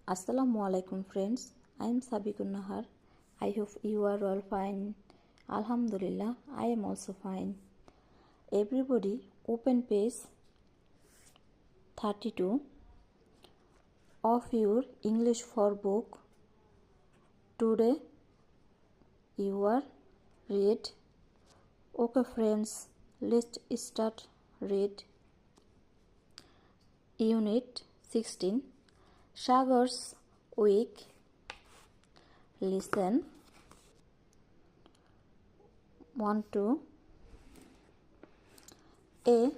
Assalamu alaikum friends. I am Sabikun Nahar. I hope you are all fine. Alhamdulillah, I am also fine. Everybody open page 32 of your English for book. Today you are read. Okay friends, let's start read. Unit 16 Sagar's Week. Listen. 1 2 A.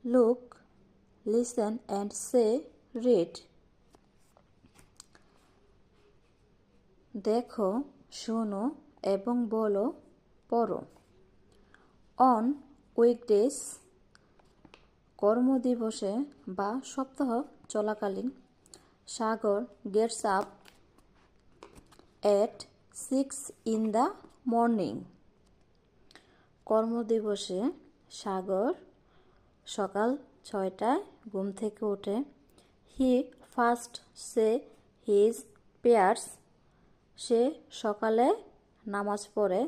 Look, listen and say read. দেখো, শোনো এবং বলো পড়ো। On weekdays কর্মদিবসে বা সপ্তাহ চলাকালীন Sagar gets up at 6 in the morning। কর্মদিবসে সাগর সকাল 6টায় ঘুম থেকে ওঠে। He first says his prayers. সে সকালে নামাজ পড়ে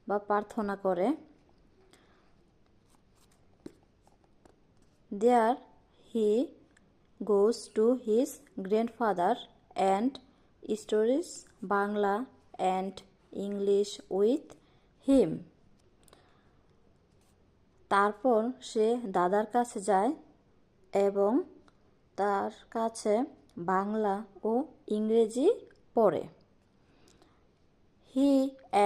বা প্রার্থনা করে। There he goes to his grandfather and studies Bangla and English with him। তারপর সে দাদার কাছে যায় এবং তার কাছে বাংলা ও ইংরেজি পড়ে। He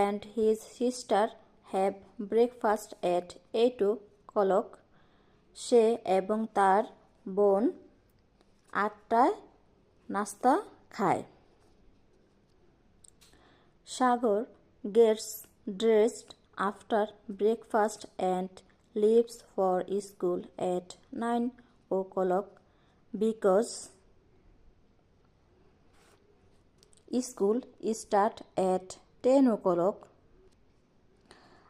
and his sister have breakfast at 8 o'clock। সে এবং তার বোন 8টায় নাস্তা খায়। সাগর gets dressed after breakfast and leaves for school at 9 o'clock because school starts at 10 o'clock।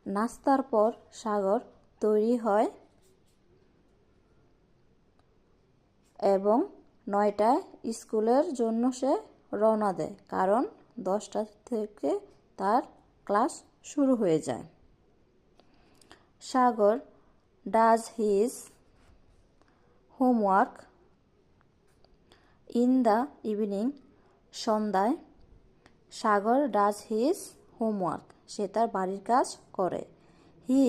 নাস্তার পর সাগর তৈরি হয় এবং 9টায় স্কুলের জন্য সে রওনা দেয়, কারণ 10টা থেকে তার ক্লাস শুরু হয়ে যায়। Sagar does his homework in the evening. সন্ধ্যায় সাগর ডাজ হিজ হোমওয়ার্ক। সে তার বাড়ির কাজ করে। He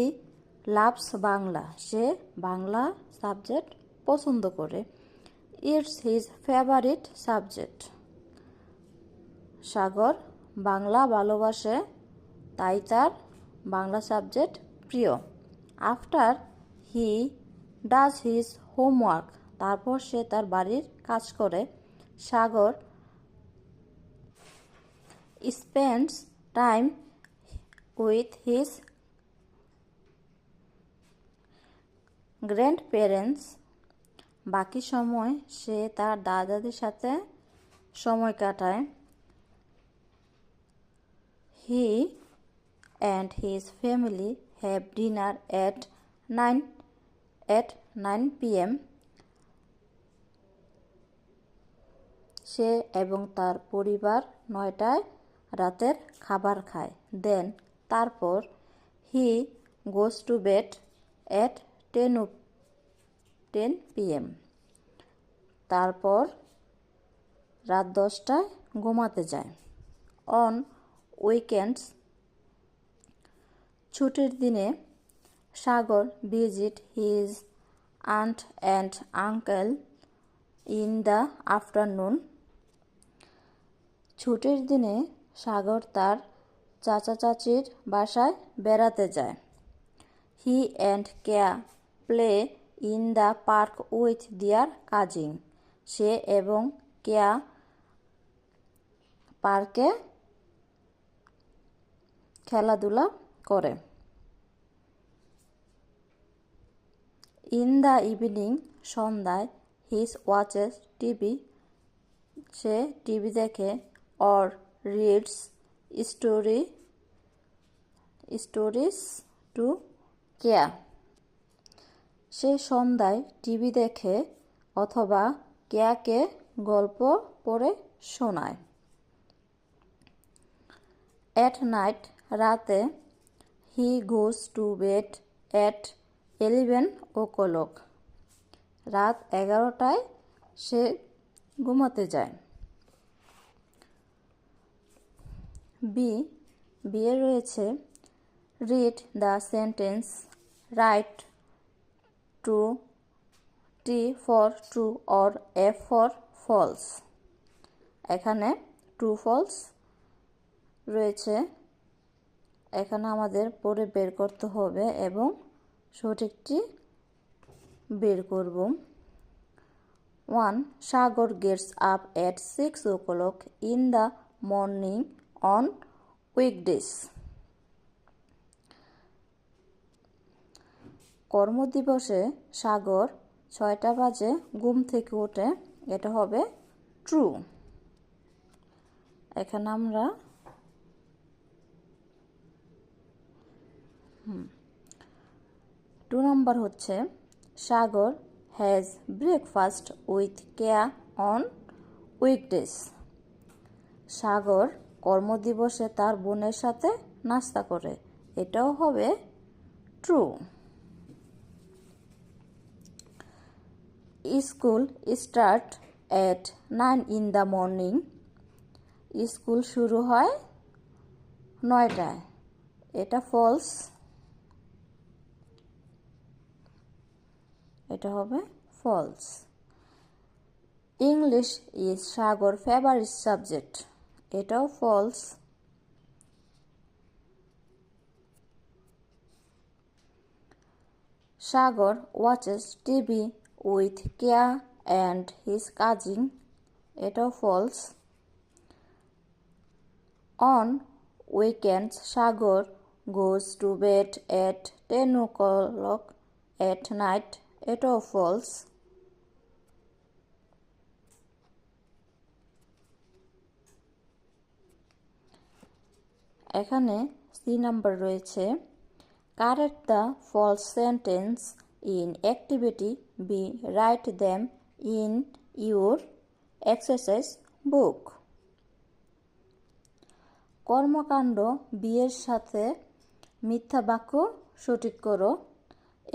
loves Bangla. সে বাংলা সাবজেক্ট পছন্দ করে। It's his favourite subject. Sagar Bangla ভালোবাসে, তাই তার বাংলা সাবজেক্ট প্রিয়। After he does his homework. তারপর সে তার বাড়ির কাজ করে। Sagar spends time with his grandparents. বাকি সময় সে তার দাদাদের সাথে সময় কাটায়। He and his family have dinner at 9 p.m. সে এবং তার পরিবার 9টায় রাতের খাবার খায়। দেন তারপর he goes to bed at 10 p.m. তারপর রাত 10টায় ঘুমাতে যায়। অন উইকেন্ডস ছুটির দিনে Sagar visit his aunt and uncle in the afternoon. ছুটির দিনে সাগর তার চাচা চাচির বাসায় বেড়াতে যায়। He and Keya play in the park with their cousin. সে এবং কেয়া পার্কে খেলাধুলা করে। ইন দ্য ইভিনিং সন্ধ্যায় হিজ ওয়াচেস টিভি। সে টিভি দেখে। Or reads stories to Keya. সে সন্ধ্যায় টিভি দেখে অথবা কেয়াকে গল্প পড়ে শোনায়। At night, রাতে, he goes to bed at 11 o'clock. রাত 11টায় সে ঘুমাতে যায়। বি এ রয়েছে read the sentence, write to T for true or F for false. এখানে true false রয়েছে, এখানে আমাদের পড়ে বের করতে হবে এবং সঠিকটি বের করব। 1. Sagar gets up at 6 o'clock in the morning on weekdays. কর্মদিবসে সাগর 6টা বাজে ঘুম থেকে ওঠে, এটা হবে ট্রু। এখানে আমরা 2 নম্বর হচ্ছে Sagar has breakfast with Keya on weekdays. Sagar কর্মদিবসে তার বোনের সাথে নাস্তা করে, এটাও হবে true. School start at 9 in the morning. School শুরু হয় 9টায়, এটা ফলস, এটা হবে false. English is Sagar favourite subject, এটাও false. Sagar watches TV with Keya and his cousin, এটাও false. On weekends Sagar goes to bed at 10 o'clock at night, এটাও false. এখানে সি নাম্বার রয়েছে correct the false sentence in activity B, write them in your exercise book. কর্মকাণ্ড B এর সাথে মিথ্যা বাক্য সঠিক করো,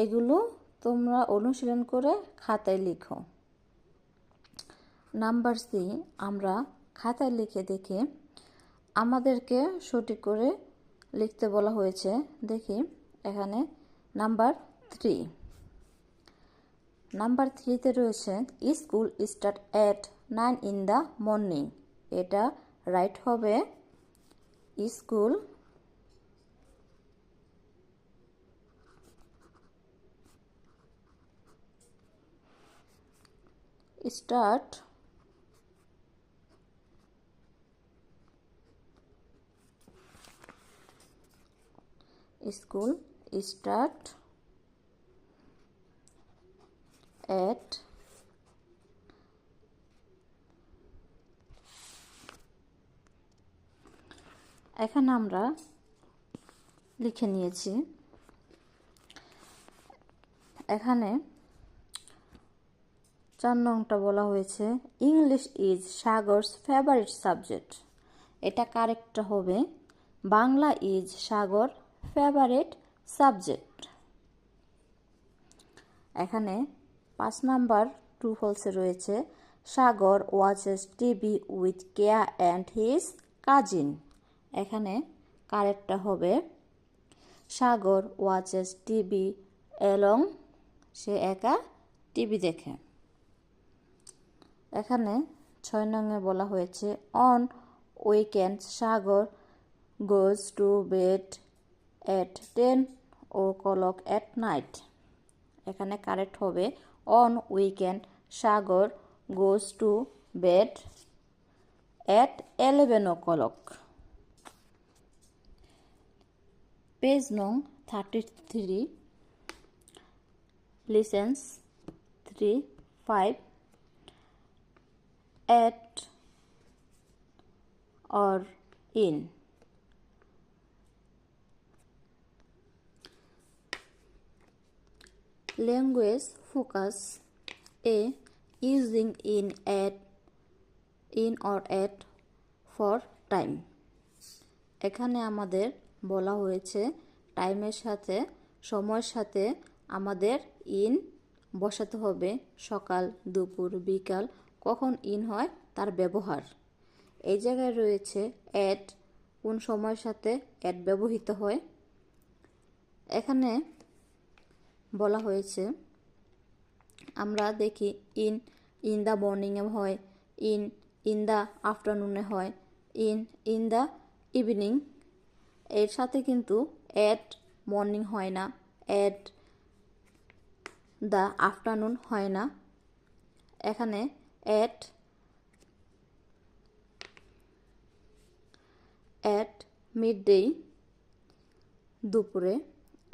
এগুলো তোমরা অনুশীলন করে খাতায় লিখো। নাম্বার সি আমরা খাতায় লিখে দেখে আমাদেরকে সঠিক করে লিখতে বলা হয়েছে। দেখি এখানে নাম্বার 3। নাম্বার 3তে রয়েছে school start at 9 in the morning, এটা রাইট হবে। School start school start at এখানে আমরা লিখে নিয়েছি। এখানে 4 নংটা বলা হয়েছে English is Sagar's favourite subject, এটা কারেক্টটা হবে Bangla is Sagar favourite subject. এখানে 5 নাম্বার ট্রু ফলসে রয়েছে Sagar watches TV with Keya and his cousin, এখানে কারেক্টটা হবে সাগর ওয়াচেস টিভি অ্যালং, সে একা টিভি দেখে। এখানে 6 নংয়ে বলা হয়েছে on weekend Sagar goes to bed at 10 o'clock at night, এখানে কারেক্ট হবে on weekend Sagar goes to bed at 11 o'clock। Page নং 33 listen 3-5 at or in। Language focus A. Using in, at, in or at for time. এখানে আমাদের বলা হয়েছে টাইমের সাথে, সময়ের সাথে আমাদের ইন বসাতে হবে। সকাল, দুপুর, বিকাল কখন ইন হয় তার ব্যবহার। এই জায়গায় রয়েছে অ্যাট, কোন সময়ের সাথে অ্যাট ব্যবহৃত হয়। এখানে বলা হয়েছে, আমরা দেখি ইন দ্য মর্নিংয়ে হয়, ইন দ্য আফটারনুনে হয়, ইন দ্য ইভিনিং। এর সাথে কিন্তু অ্যাট মর্নিং হয় না, অ্যাট দ্য আফটারনুন হয় না। এখানে অ্যাট মিড ডে দুপুরে,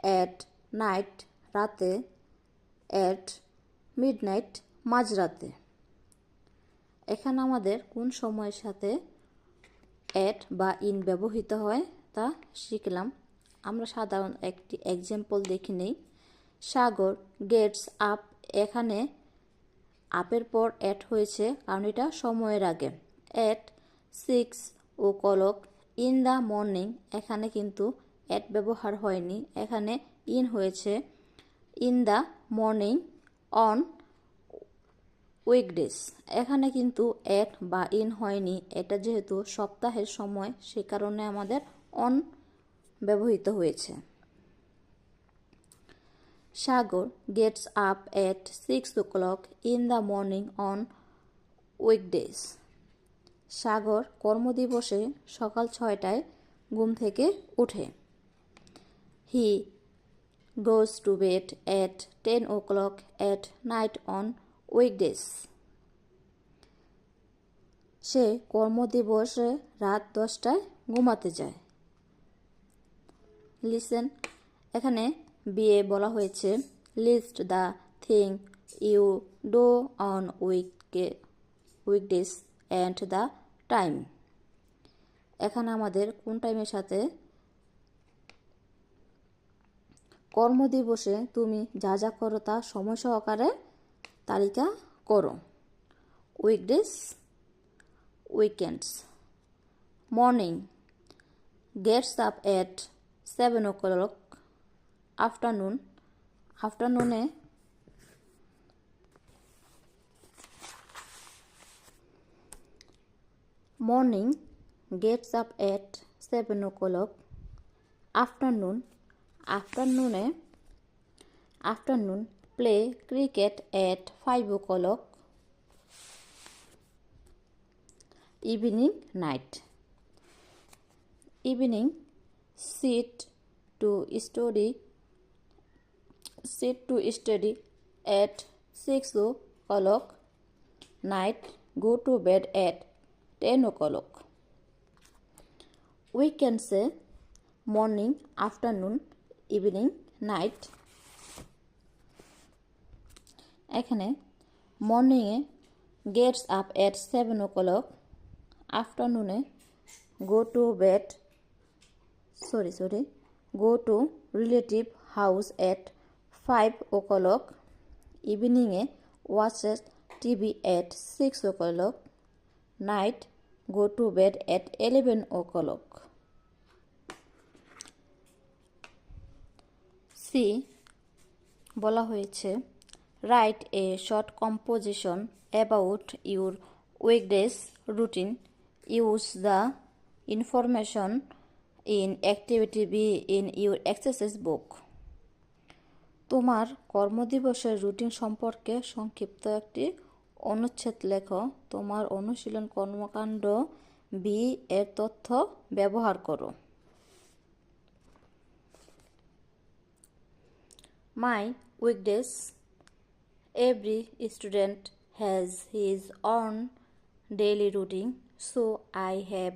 অ্যাট নাইট রাতে, অ্যাট মিডনাইট মাঝরাতে। এখানে আমাদের কোন সময়ের সাথে অ্যাট বা ইন ব্যবহৃত হয় তা শিখলাম। আমরা সাধারণ একটি এক্সাম্পল দেখে নেই। সাগর গেটস আপ, এখানে আপের পর অ্যাট হয়েছে কারণ এটা সময়ের আগে। At 6 o'clock in the morning, এখানে কিন্তু অ্যাট ব্যবহার হয়নি, এখানে ইন হয়েছে। In the morning on weekdays, এখানে কিন্তু অ্যাট বা ইন হয়নি, এটা যেহেতু সপ্তাহের সময় সে কারণে আমাদের অন ব্যবহৃত হয়েছে। Sagar gets up at 6 o'clock in the morning on weekdays. Sagar কর্মদিবসে সকাল 6টায় ঘুম থেকে উঠে। He goes to bed at 10 o'clock at night on weekdays. সে কর্মদিবসে রাত 10টায় ঘুমাতে যায়। লিসেন, এখানে বিয়ে বলা হয়েছে list the thing you do on weekdays and the time. এখানে আমাদের কোন টাইমের সাথে কর্মদিবসে তুমি যা যা করো তা সময় সহকারে তালিকা করো। Weekdays, weekends. Morning gets up at 7 o'clock afternoon, আফটারনুনে morning gets up at 7 o'clock afternoon, afternoon play cricket at 5 o'clock evening, night. Evening sit to study at 6 o'clock, night go to bed at 10 o'clock. Weekends morning, afternoon, evening, night. এখানে মর্নিংয়ে gets up at 7 o'clock, afternoon go to relative house at 5 o'clock, evening watches TV at 6 o'clock, night go to bed at 11 o'clock. C বলা হয়েছে write a short composition about your weekdays routine, use the information in activity be in your exercise বুক। তোমার কর্মদিবসের routine সম্পর্কে সংক্ষিপ্ত একটি অনুচ্ছেদ লেখো। তোমার অনুশীলন কর্মকাণ্ড বি এর তথ্য ব্যবহার করো। মাই weekdays, every student has his own daily routine, so I have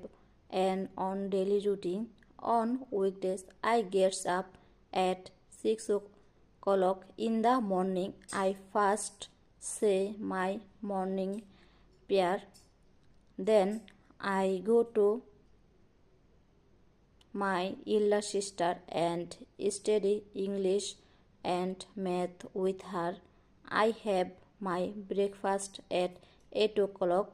an own daily routine. On weekdays I get up at 6 o'clock in the morning. I first say my morning prayer, then I go to my elder sister and study English and math with her. I have my breakfast at 8 o'clock.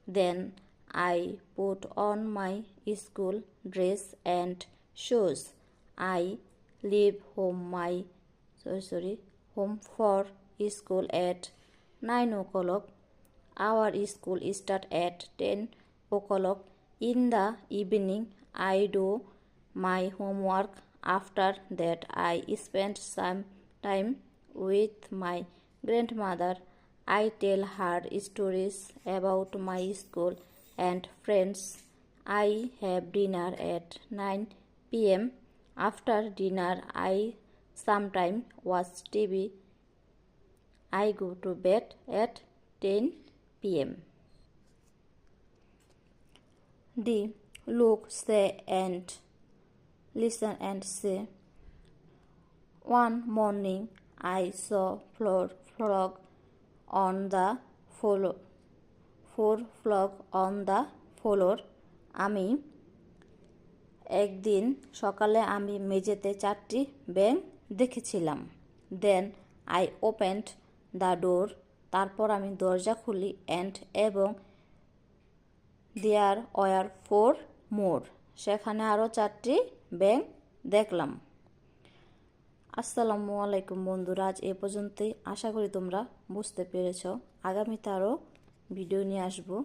Then I put on my school dress and shoes. I leave home for school at 9 o'clock. Our school starts at 10 o'clock in the evening. I do my homework. After that, I spend some time with my grandmother. I tell her stories about my school and friends. I have dinner at 9 p.m. After dinner, I sometimes watch TV. I go to bed at 10 p.m. D. Look, say, and listen and say. One morning, I saw frog on the floor. Four frog on the floor. আমি একদিন সকালে আমি মেঝেতে 4টি ব্যাঙ দেখেছিলাম। Then I opened the door. তারপর আমি দরজা খুলি এবং দেয়ার ওয়ার 4 মোর। সেখানে আরও 4টি ব্যাঙ দেখলাম। আসসালামু আলাইকুম বন্ধুরা, আজ এ পর্যন্তই। আশা করি তোমরা বুঝতে পেরেছ। আগামীতে আরও ভিডিও নিয়ে আসবো।